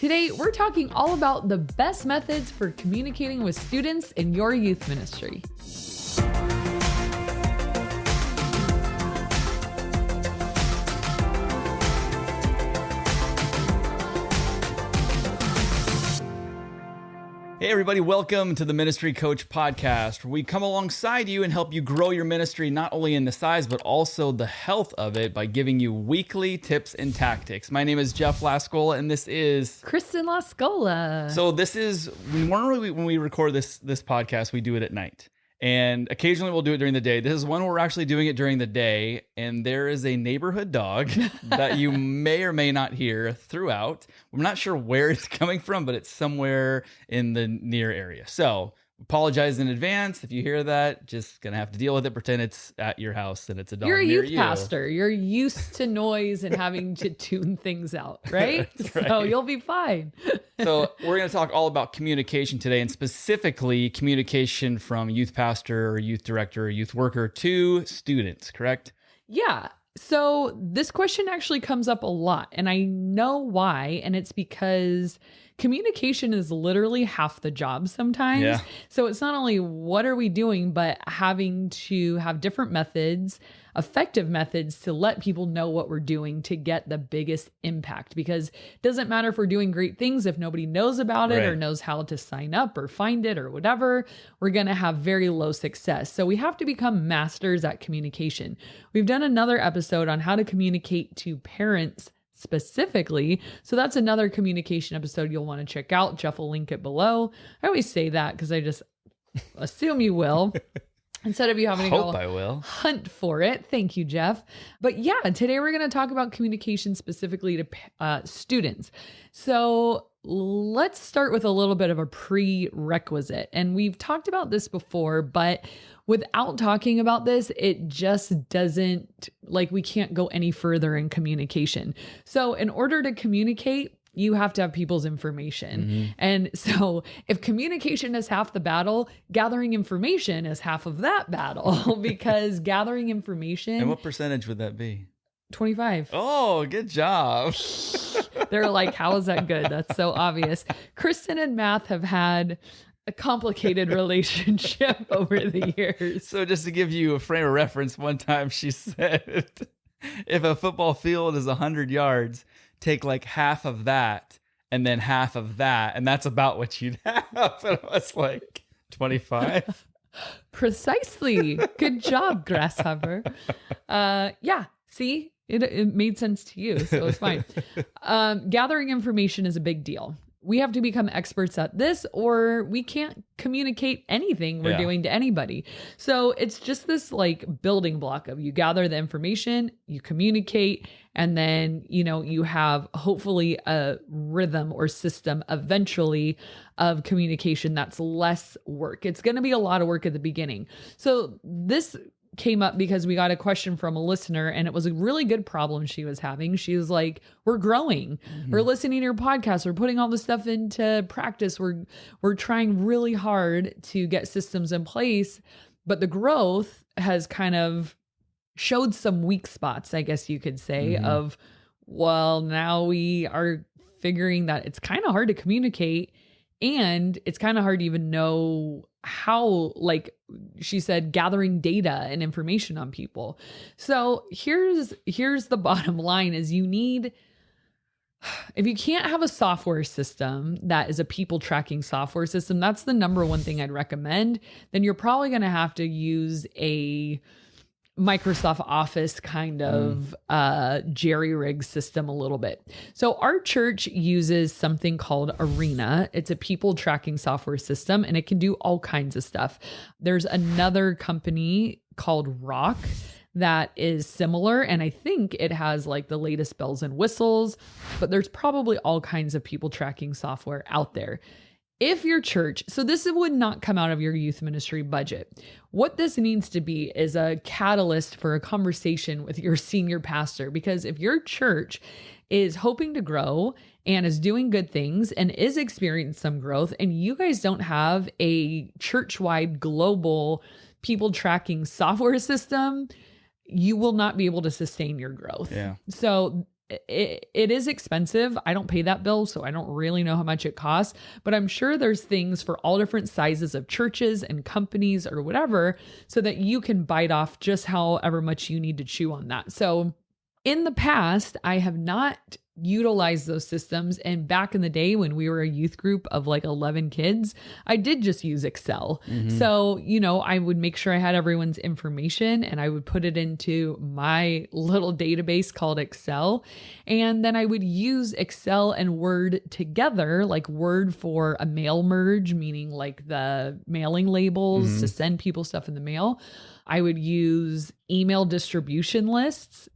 Today, we're talking all about the best methods for communicating with students in your youth ministry. Hey everybody, welcome to the Ministry Coach Podcast, where we come alongside you and help you grow your ministry, not only in the size, but also the health of it by giving you weekly tips and tactics. My name is Jeff Lascola, and this is Kristen Lascola. So this is, when we record this podcast, we do it at night. And occasionally we'll do it during the day. This is one where we're actually doing it during the day. And there is a neighborhood dog that you may or may not hear throughout. I'm not sure where it's coming from, but it's somewhere in the near area. So apologize in advance if you hear that. Just gonna have to deal with it. Pretend it's at your house and it's a dog. You're a near youth pastor. You're used to noise and having to tune things out, right? Right. So you'll be fine. So we're going to talk all about communication today, and specifically communication from youth pastor or youth director or youth worker to students, correct? Yeah. So this question actually comes up a lot, and I know why, and it's because communication is literally half the job sometimes. Yeah. So it's not only what are we doing, but having to have different methods, effective methods to let people know what we're doing to get the biggest impact. Because it doesn't matter if we're doing great things if nobody knows about it or knows how to sign up or find it or whatever, we're going to have very low success. So we have to become masters at communication. We've done another episode on how to communicate to parents specifically. So that's another communication episode you'll want to check out. Jeff will link it below. I always say that because I just assume you will. Instead of you having to go hunt for it. Thank you, Jeff. But yeah, today we're going to talk about communication specifically to students. So let's start with a little bit of a prerequisite. And we've talked about this before, but without talking about this, it just doesn't, we can't go any further in communication. So in order to communicate, you have to have people's information. Mm-hmm. And so if communication is half the battle, gathering information is half of that battle because gathering information. And what percentage would that be? 25. Oh, good job. They're like, how is that good? That's so obvious. Kristen and math have had a complicated relationship over the years. So just to give you a frame of reference, one time she said, if a football field is 100 yards, take like half of that and then half of that. And that's about what you'd have. And I was like, 25? Precisely. Good job, grasshopper. Yeah, see? It made sense to you, so it's fine. Gathering information is a big deal. We have to become experts at this or we can't communicate anything we're doing to anybody. So it's just this building block of you gather the information, you communicate, and then, you have hopefully a rhythm or system eventually of communication that's less work. It's going to be a lot of work at the beginning. So this came up because we got a question from a listener and it was a really good problem she was having. She was like, we're growing, we're listening to your podcast, we're putting all this stuff into practice. We're trying really hard to get systems in place, but the growth has kind of showed some weak spots, I guess you could say, of, well, now we are figuring that it's kind of hard to communicate and it's kind of hard to even know how, she said, gathering data and information on people. So here's the bottom line is if you can't have a software system that is a people tracking software system, that's the number one thing I'd recommend, then you're probably going to have to use a Microsoft Office kind of jerry-rig system a little bit. So our church uses something called Arena. It's a people tracking software system and it can do all kinds of stuff. There's another company called Rock that is similar. And I think it has the latest bells and whistles, but there's probably all kinds of people tracking software out there. If your church, so this would not come out of your youth ministry budget. What this needs to be is a catalyst for a conversation with your senior pastor, because if your church is hoping to grow and is doing good things and is experiencing some growth, and you guys don't have a church-wide global people tracking software system, you will not be able to sustain your growth. Yeah. So it is expensive. I don't pay that bill, so I don't really know how much it costs, but I'm sure there's things for all different sizes of churches and companies or whatever, so that you can bite off just however much you need to chew on that. So in the past, I have not utilized those systems. And back in the day when we were a youth group of like 11 kids, I did just use Excel. So, I would make sure I had everyone's information and I would put it into my little database called Excel. And then I would use Excel and Word together, like Word for a mail merge, meaning like the mailing labels to send people stuff in the mail. I would use email distribution lists.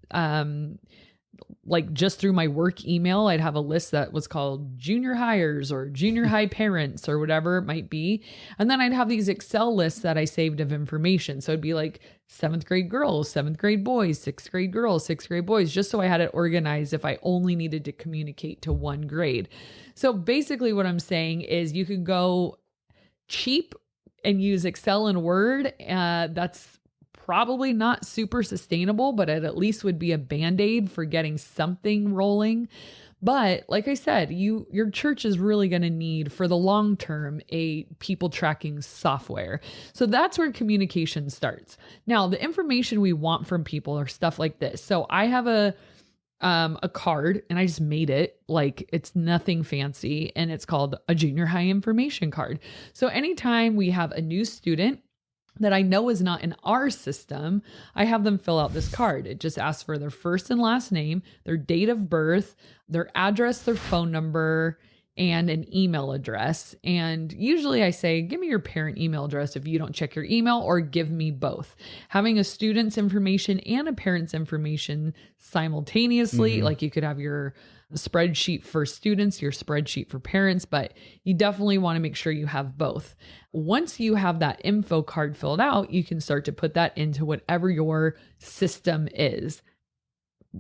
Like just through my work email, I'd have a list that was called junior hires or junior high parents or whatever it might be. And then I'd have these Excel lists that I saved of information. So it'd be like 7th grade girls, 7th grade boys, 6th grade girls, 6th grade boys, just so I had it organized if I only needed to communicate to one grade. So basically what I'm saying is you could go cheap and use Excel and Word. That's probably not super sustainable, but it at least would be a band-aid for getting something rolling. But like I said, your church is really going to need for the long term a people tracking software. So that's where communication starts. Now, the information we want from people are stuff like this. So I have a card and I just made it, like it's nothing fancy, and it's called a junior high information card. So anytime we have a new student that I know is not in our system, I have them fill out this card. It just asks for their first and last name, their date of birth, their address, their phone number, and an email address. And usually I say, give me your parent email address if you don't check your email, or give me both. Having a student's information and a parent's information simultaneously, like you could have your spreadsheet for students, your spreadsheet for parents, but you definitely want to make sure you have both. Once you have that info card filled out, you can start to put that into whatever your system is.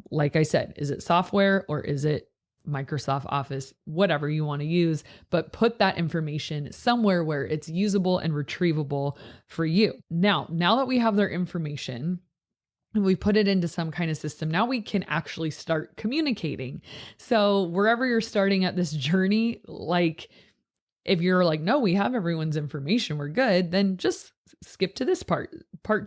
Like I said, is it software or is it Microsoft Office, whatever you want to use, but put that information somewhere where it's usable and retrievable for you. Now that we have their information, we put it into some kind of system, now we can actually start communicating. So wherever you're starting at this journey, like if you're like, no, we have everyone's information, we're good, then just skip to this part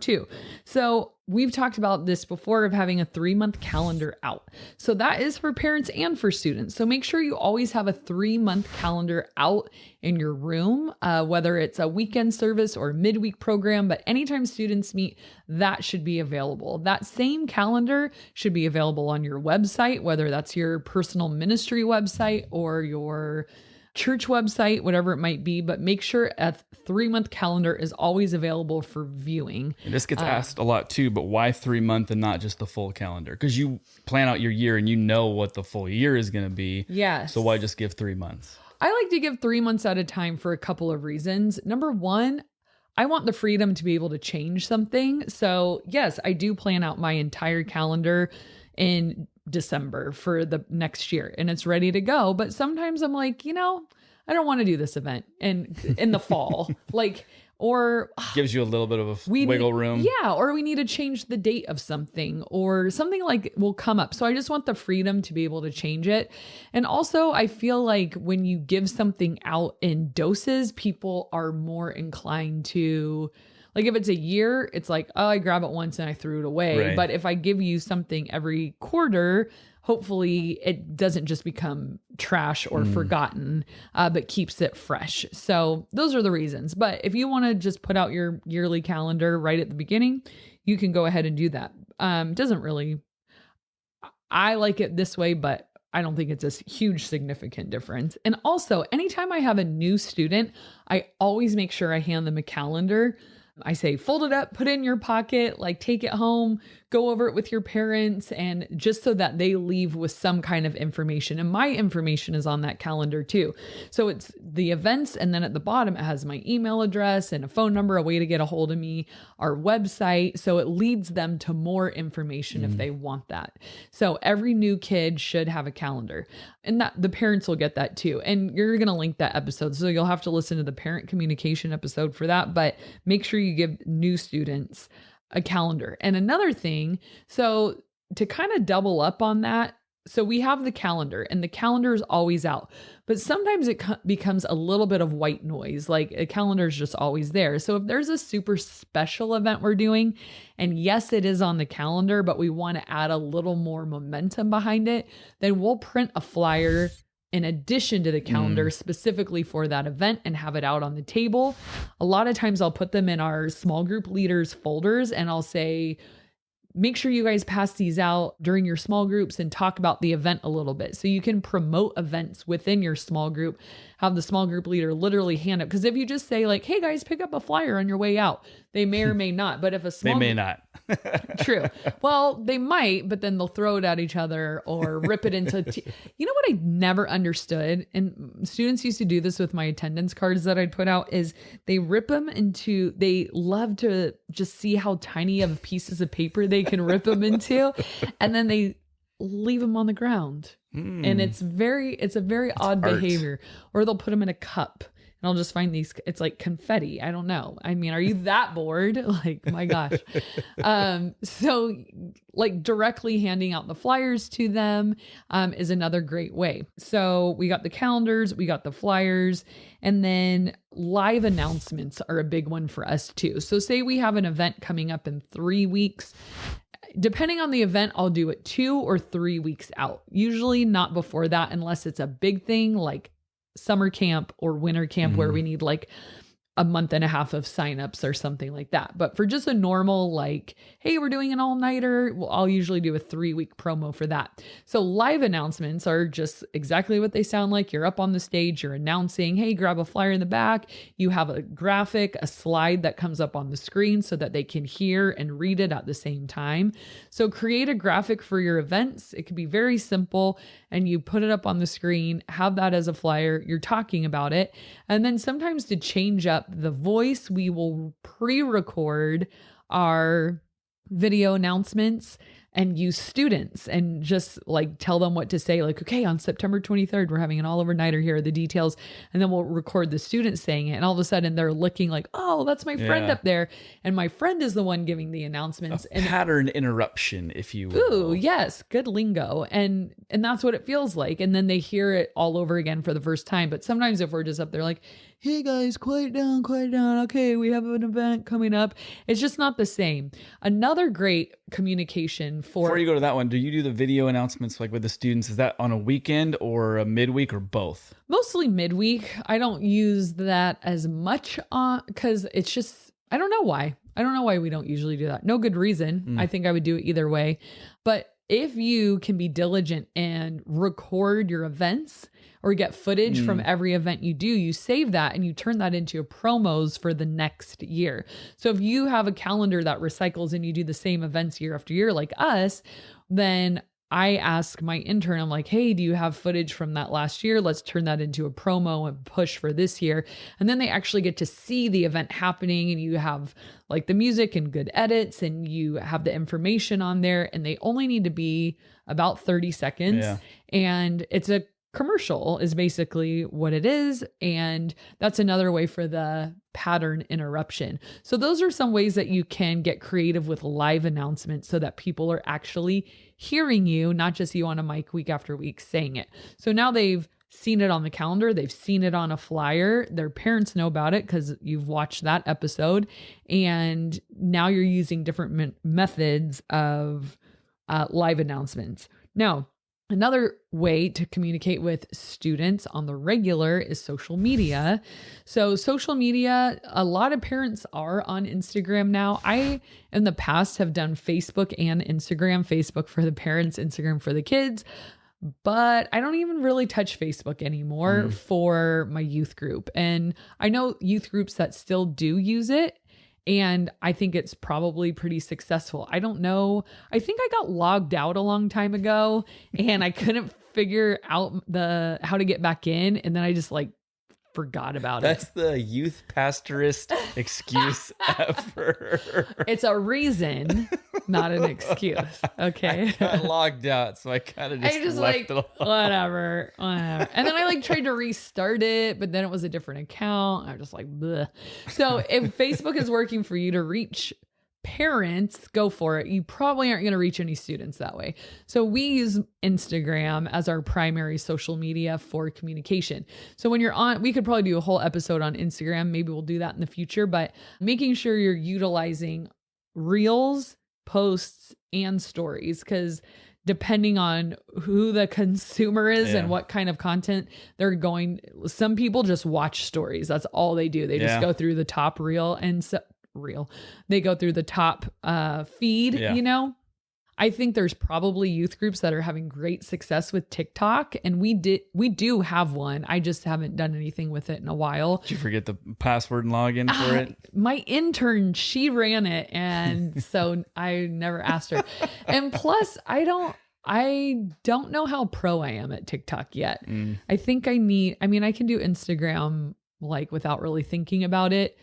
2. So we've talked about this before of having a 3-month calendar out. So that is for parents and for students. So make sure you always have a 3-month calendar out in your room, whether it's a weekend service or midweek program, but anytime students meet, that should be available. That same calendar should be available on your website, whether that's your personal ministry website or your church website, whatever it might be, but make sure a 3-month calendar is always available for viewing. And this gets asked a lot too, but why 3-month and not just the full calendar? Because you plan out your year and you know what the full year is going to be. Yes. So why just give 3 months? I like to give 3 months at a time for a couple of reasons. Number one, I want the freedom to be able to change something. So yes, I do plan out my entire calendar in December for the next year and it's ready to go. But sometimes I'm like, I don't want to do this event in the fall, or gives you a little bit of a wiggle room. Yeah. Or we need to change the date of something or something like will come up. So I just want the freedom to be able to change it. And also I feel like when you give something out in doses, people are more inclined to, like if it's a year, it's like, oh, I grab it once and I threw it away. Right. But if I give you something every quarter, hopefully it doesn't just become trash or forgotten, but keeps it fresh. So those are the reasons. But if you want to just put out your yearly calendar right at the beginning, you can go ahead and do that. I like it this way, but I don't think it's a huge significant difference. And also, anytime I have a new student, I always make sure I hand them a calendar. I say, fold it up, put it in your pocket, take it home, go over it with your parents, and just so that they leave with some kind of information. And my information is on that calendar too. So it's the events. And then at the bottom, it has my email address and a phone number, a way to get a hold of me, our website. So it leads them to more information if they want that. So every new kid should have a calendar, and that the parents will get that too. And you're going to link that episode. So you'll have to listen to the parent communication episode for that, but make sure you give new students a calendar. And another thing, so to kind of double up on that, So we have the calendar, and the calendar is always out, but sometimes it becomes a little bit of white noise. Like a calendar is just always there. So if there's a super special event we're doing, and yes, it is on the calendar, but we want to add a little more momentum behind it, then we'll print a flyer in addition to the calendar specifically for that event and have it out on the table. A lot of times I'll put them in our small group leaders folders, and I'll say, make sure you guys pass these out during your small groups and talk about the event a little bit. So you can promote events within your small group, have the small group leader literally hand it. Because if you just say like, hey guys, pick up a flyer on your way out, they may or may not. But if a small they may not. True. Well, they might, but then they'll throw it at each other or rip it into. You know what I never understood? And students used to do this with my attendance cards that I'd put out is they rip them into, they love to just see how tiny of pieces of paper they can rip them into. And then they leave them on the ground. And it's a very odd art. Behavior. Or they'll put them in a cup. And I'll just find these, it's like confetti. I don't know. I mean, are you that bored? Like, my gosh. So like directly handing out the flyers to them is another great way. So we got the calendars, we got the flyers, and then live announcements are a big one for us too. So say we have an event coming up in 3 weeks. Depending on the event, I'll do it 2 or 3 weeks out. Usually not before that, unless it's a big thing like summer camp or winter camp where we need like a month and a half of signups or something like that. But for just a normal, like, hey, we're doing an all-nighter, well, I'll usually do a 3-week promo for that. So live announcements are just exactly what they sound like. You're up on the stage, you're announcing, hey, grab a flyer in the back. You have a graphic, a slide that comes up on the screen so that they can hear and read it at the same time. So create a graphic for your events. It can be very simple, and you put it up on the screen, have that as a flyer, you're talking about it. And then sometimes to change up the voice, we will pre-record our video announcements and use students and just like tell them what to say. Like, okay, on September 23rd, we're having an all-over-nighter. Here are the details. And then we'll record the students saying it. And all of a sudden they're looking like, oh, that's my friend up there. And my friend is the one giving the announcements. A pattern interruption, if you will. Ooh, yes. Good lingo. And that's what it feels like. And then they hear it all over again for the first time. But sometimes if we're just up there like, hey guys, quiet down. Okay, we have an event coming up. It's just not the same. Another great communication before you go to that one, do you do the video announcements like with the students? Is that on a weekend or a midweek or both? Mostly midweek. I don't use that as much because it's just, I don't know why. I don't know why we don't usually do that. No good reason. I think I would do it either way. But if you can be diligent and record your events or get footage from every event you do, you save that and you turn that into promos for the next year. So if you have a calendar that recycles and you do the same events year after year like us, then I ask my intern, I'm like, hey, do you have footage from that last year? Let's turn that into a promo and push for this year. And then they actually get to see the event happening, and you have like the music and good edits, and you have the information on there, and they only need to be about 30 seconds. Yeah. And it's a commercial is basically what it is. And that's another way for the pattern interruption. So those are some ways that you can get creative with live announcements so that people are actually hearing you, not just you on a mic week after week saying it. So now they've seen it on the calendar. They've seen it on a flyer. Their parents know about it because you've watched that episode. And now you're using different methods of live announcements. Now, another way to communicate with students on the regular is social media. So social media, a lot of parents are on Instagram now. I, in the past, have done Facebook and Instagram, Facebook for the parents, Instagram for the kids. But I don't even really touch Facebook anymore for my youth group. And I know youth groups that still do use it. And I think it's probably pretty successful. I don't know. I think I got logged out a long time ago and I couldn't figure out how to get back in. And then I just forgot about That's the youth pastorist excuse ever. It's a reason, not an excuse. Okay. I got logged out, so I kind of just left it alone. Whatever. And then I tried to restart it, but then it was a different account. I was just bleh. So if Facebook is working for you to reach parents, go for it. You probably aren't going to reach any students that way. So we use Instagram as our primary social media for communication. So when you're on, we could probably do a whole episode on Instagram. Maybe we'll do that in the future, but making sure you're utilizing reels, posts, and stories, because depending on who the consumer is and what kind of content they're going, some people just watch stories. That's all they do. They just go through the top reel and they go through the top feed, you know. I think there's probably youth groups that are having great success with TikTok, and we do have one. I just haven't done anything with it in a while. Did you forget the password and login for it? My intern, she ran it, and so I never asked her. And plus, I don't know how pro I am at TikTok yet. I think I can do Instagram like without really thinking about it.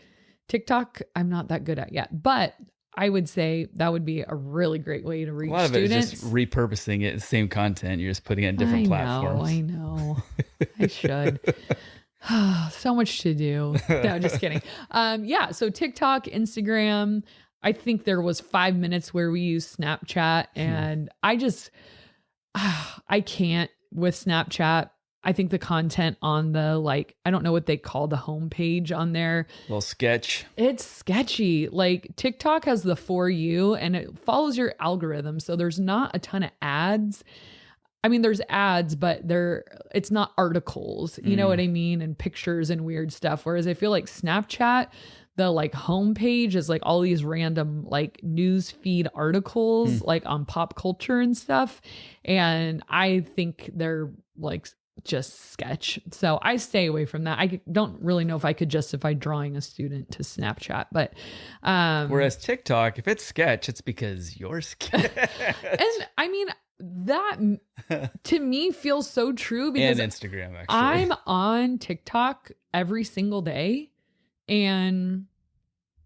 TikTok, I'm not that good at yet, but I would say that would be a really great way to reach students. A lot of it is just repurposing it, same content. You're just putting it in different platforms. I know. I should. So much to do. No, just kidding. So TikTok, Instagram. I think there was 5 minutes where we used Snapchat, and I can't with Snapchat. I think the content on the, I don't know what they call the homepage on there. Little sketch. It's sketchy. Like TikTok has the For You and it follows your algorithm. So there's not a ton of ads. I mean, there's ads, but it's not articles, you know what I mean? And pictures and weird stuff. Whereas I feel like Snapchat, the homepage is all these random news feed articles on pop culture and stuff. And I think they're just sketch. So I stay away from that. I don't really know if I could justify drawing a student to Snapchat, but whereas TikTok, if it's sketch, it's because you're sketch. And I mean, that to me feels so true because and Instagram, actually. I'm on TikTok every single day, and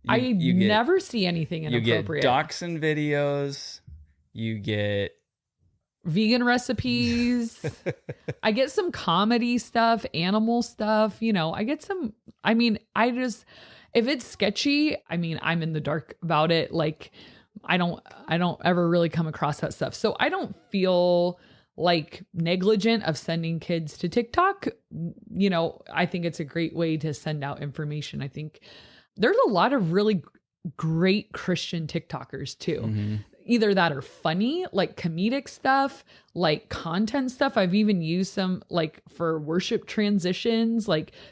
you never see anything inappropriate. You get dachshund videos. You get vegan recipes. I get some comedy stuff, animal stuff. I get some, if it's sketchy, I'm in the dark about it. I don't ever really come across that stuff. So I don't feel negligent of sending kids to TikTok. I think it's a great way to send out information. I think there's a lot of really great Christian TikTokers too. Either that or funny, comedic stuff, content stuff. I've even used some for worship transitions,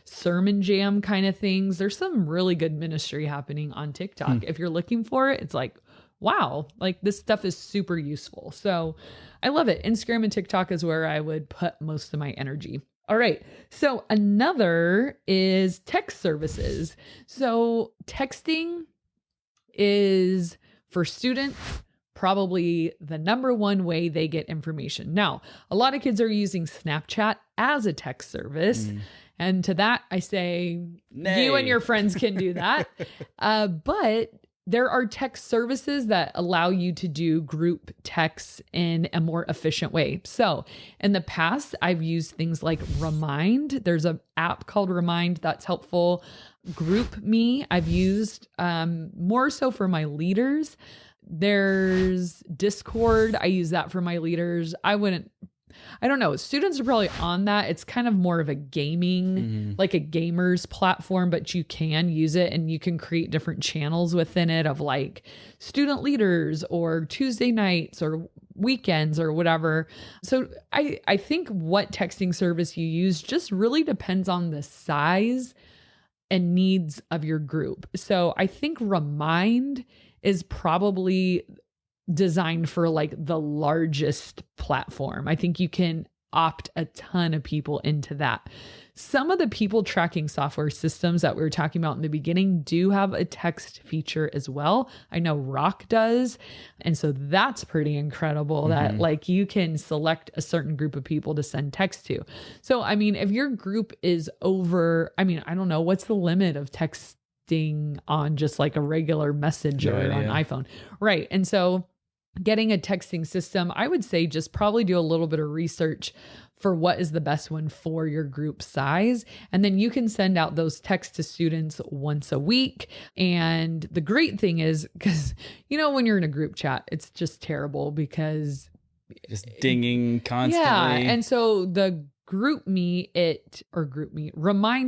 sermon jam kind of things. There's some really good ministry happening on TikTok. If you're looking for it, it's wow, this stuff is super useful. So I love it. Instagram and TikTok is where I would put most of my energy. All right. So another is text services. So texting is for students probably the number one way they get information. Now, a lot of kids are using Snapchat as a text service. And to that, I say, nay. You and your friends can do that. But there are text services that allow you to do group texts in a more efficient way. So in the past, I've used things like Remind. There's an app called Remind that's helpful. GroupMe, I've used more so for my leaders. There's Discord. I use that for my leaders. I don't know. Students are probably on that. It's kind of more of a gaming, like a gamer's platform, but you can use it and you can create different channels within it of student leaders or Tuesday nights or weekends or whatever. So I think what texting service you use just really depends on the size and needs of your group. So I think Remind is probably designed for the largest platform. I think you can opt a ton of people into that. Some of the people tracking software systems that we were talking about in the beginning do have a text feature as well. I know Rock does. And so that's pretty incredible that you can select a certain group of people to send text to. So, if your group is over, I don't know, what's the limit of texting on just a regular messenger on iPhone? Right. And so getting a texting system, I would say just probably do a little bit of research for what is the best one for your group size. And then you can send out those texts to students once a week. And the great thing is, because, when you're in a group chat, it's just terrible because just dinging constantly. Yeah. And so the Remind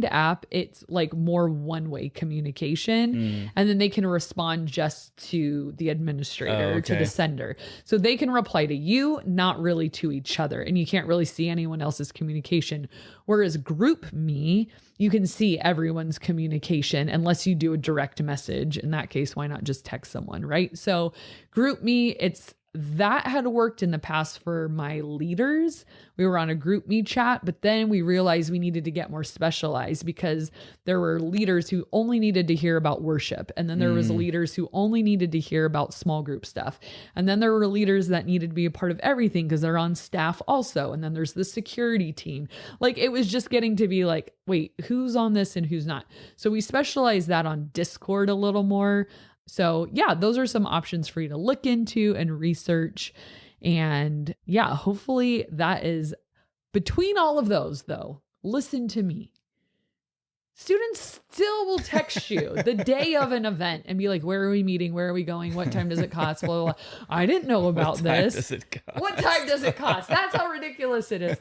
app, it's like more one-way communication. And then they can respond just to the administrator, to the sender. So they can reply to you, not really to each other. And you can't really see anyone else's communication. Whereas GroupMe, you can see everyone's communication unless you do a direct message. In that case, why not just text someone, right? So GroupMe, that had worked in the past for my leaders. We were on a GroupMe chat, but then we realized we needed to get more specialized because there were leaders who only needed to hear about worship. And then there was leaders who only needed to hear about small group stuff. And then there were leaders that needed to be a part of everything because they're on staff also. And then there's the security team. Like, it was just getting to be like, wait, who's on this and who's not? So we specialized that on Discord a little more. So yeah, those are some options for you to look into and research. And yeah, hopefully that is between all of those though. Listen to me. Students still will text you the day of an event and be like, where are we meeting? Where are we going? What time does it cost? Blah, blah, blah. I didn't know about this. What time does it cost? That's how ridiculous it is.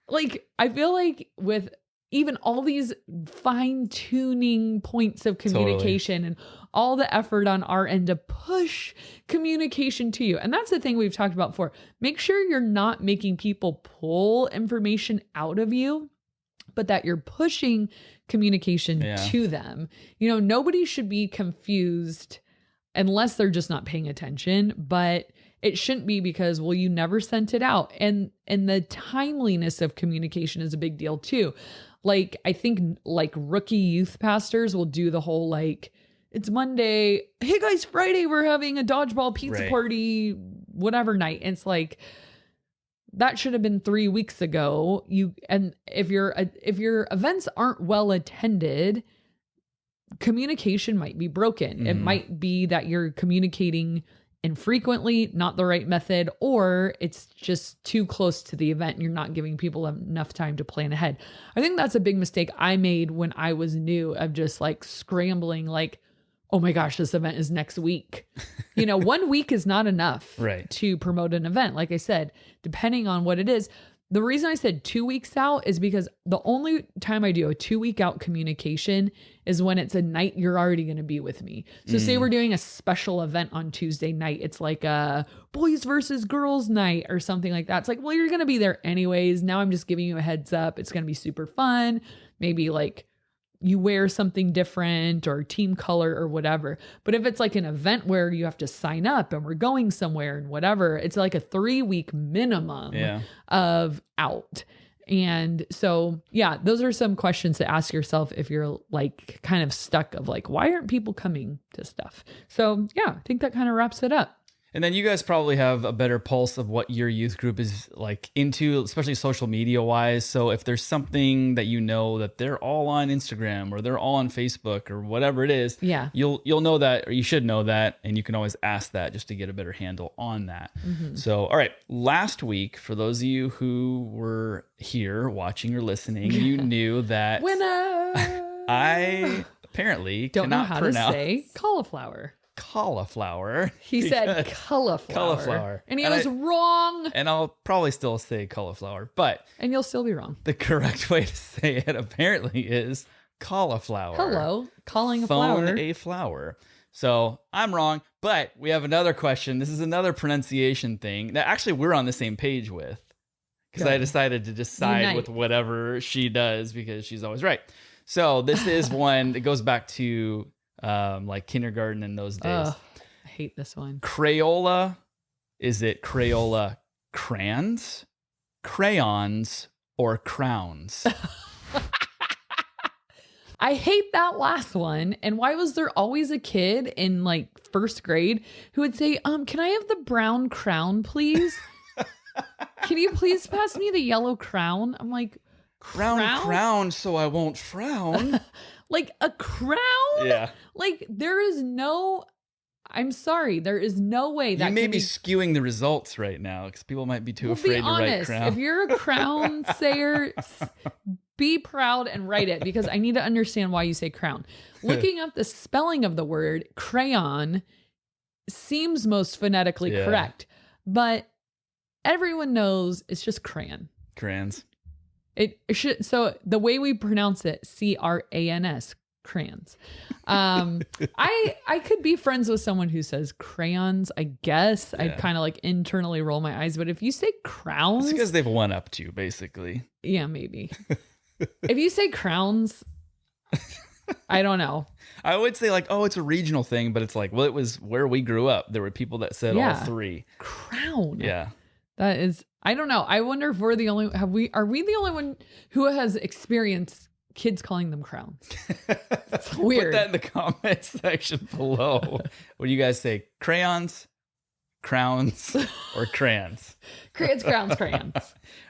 Like, I feel like with even all these fine tuning points of communication and all the effort on our end to push communication to you. And that's the thing we've talked about before. Make sure you're not making people pull information out of you, but that you're pushing communication to them. Nobody should be confused unless they're just not paying attention, but it shouldn't be because, well, you never sent it out. And the timeliness of communication is a big deal too. Like, I think like rookie youth pastors will do the whole, like, it's Monday. Hey guys, Friday, we're having a dodgeball pizza party, whatever night. And it's like, that should have been 3 weeks ago. And if your events aren't well attended, communication might be broken. It might be that you're communicating infrequently, not the right method, or it's just too close to the event and you're not giving people enough time to plan ahead. I think that's a big mistake I made when I was new, of just like scrambling, like, oh my gosh, this event is next week. 1 week is not enough to promote an event. Like I said, depending on what it is. The reason I said 2 weeks out is because the only time I do a 2 week out communication is when it's a night you're already going to be with me. So say we're doing a special event on Tuesday night. It's like a boys versus girls night or something like that. It's like, well, you're going to be there anyways. Now I'm just giving you a heads up. It's going to be super fun. Maybe like you wear something different or team color or whatever. But if it's like an event where you have to sign up and we're going somewhere and whatever, it's like a 3 week minimum of out. And so, yeah, those are some questions to ask yourself if you're like kind of stuck of like, why aren't people coming to stuff? So yeah, I think that kind of wraps it up. And then you guys probably have a better pulse of what your youth group is like into, especially social media wise. So if there's something that that they're all on Instagram or they're all on Facebook or whatever it is, you'll know that, or you should know that, and you can always ask that just to get a better handle on that. So, all right, last week, for those of you who were here watching or listening, you knew that I apparently don't know cannot how pronounce to say cauliflower. He said cauliflower. And he was wrong. And I'll probably still say cauliflower, and you'll still be wrong. The correct way to say it apparently is cauliflower. Hello, calling a Phone flower. a flower. So I'm wrong, but we have another question. This is another pronunciation thing that actually we're on the same page with, because I decided to just side with whatever she does because she's always right. So this is one that goes back to like kindergarten in those days. I hate this one. Crayola. Is it Crayola crayons, or crowns? I hate that last one. And why was there always a kid in like first grade who would say, can I have the brown crown, please? Can you please pass me the yellow crown? I'm like, crown, so I won't frown. Like a crown? Yeah. Like there is no, I'm sorry. There is no way that you may can be skewing the results right now because people might be too afraid to write crown. If you're a crown sayer, be proud and write it, because I need to understand why you say crown. Looking up the spelling of the word crayon seems most phonetically correct, but everyone knows it's just crayon. Crayons. It should. So the way we pronounce it, crans, crayons. I could be friends with someone who says crayons, I guess. Yeah. I'd kind of like internally roll my eyes. But if you say crowns, it's because they've one upped you, basically. Yeah, maybe. If you say crowns, I don't know. I would say like, oh, it's a regional thing, but it's like, well, it was where we grew up. There were people that said all three. Crown. Yeah. That is, I don't know. I wonder if we're the only, are we the only one who has experienced kids calling them crowns? It's weird. Put that in the comments section below. What do you guys say? Crayons, crowns, or crayons? Crayons, crowns, crayons.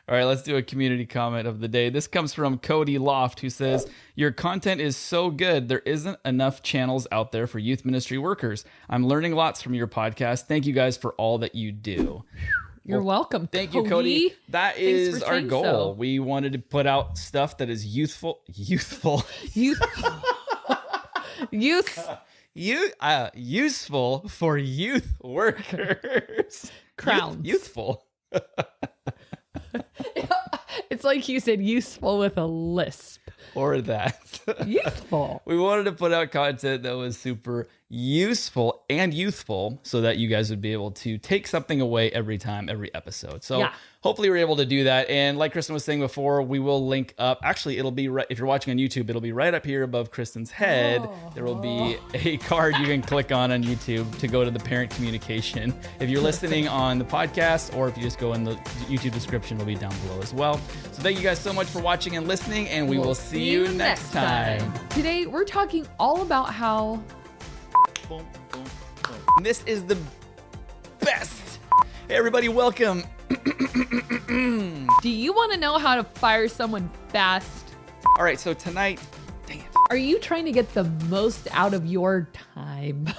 All right, let's do a community comment of the day. This comes from Cody Loft, who says, your content is so good. There isn't enough channels out there for youth ministry workers. I'm learning lots from your podcast. Thank you guys for all that you do. You're welcome. Thank you, Cody. That is our goal. So. We wanted to put out stuff that is youthful. Useful for youth workers. Crowns. Youthful. It's like you said, useful with a lisp. Or that. Youthful. We wanted to put out content that was super useful and youthful so that you guys would be able to take something away every time, every episode. So hopefully we're able to do that. And like Kristen was saying before, we will link up. Actually, it'll be right, if you're watching on YouTube, it'll be right up here above Kristen's head. Oh. There will be a card you can click on YouTube to go to the parent communication. If you're listening on the podcast, or if you just go in the YouTube description, it'll be down below as well. So thank you guys so much for watching and listening, and we will see you next time. Today, we're talking all about how... Boom, boom, boom. This is the best. Hey, everybody, welcome. Do you want to know how to fire someone fast? All right, so tonight, dang it. Are you trying to get the most out of your time?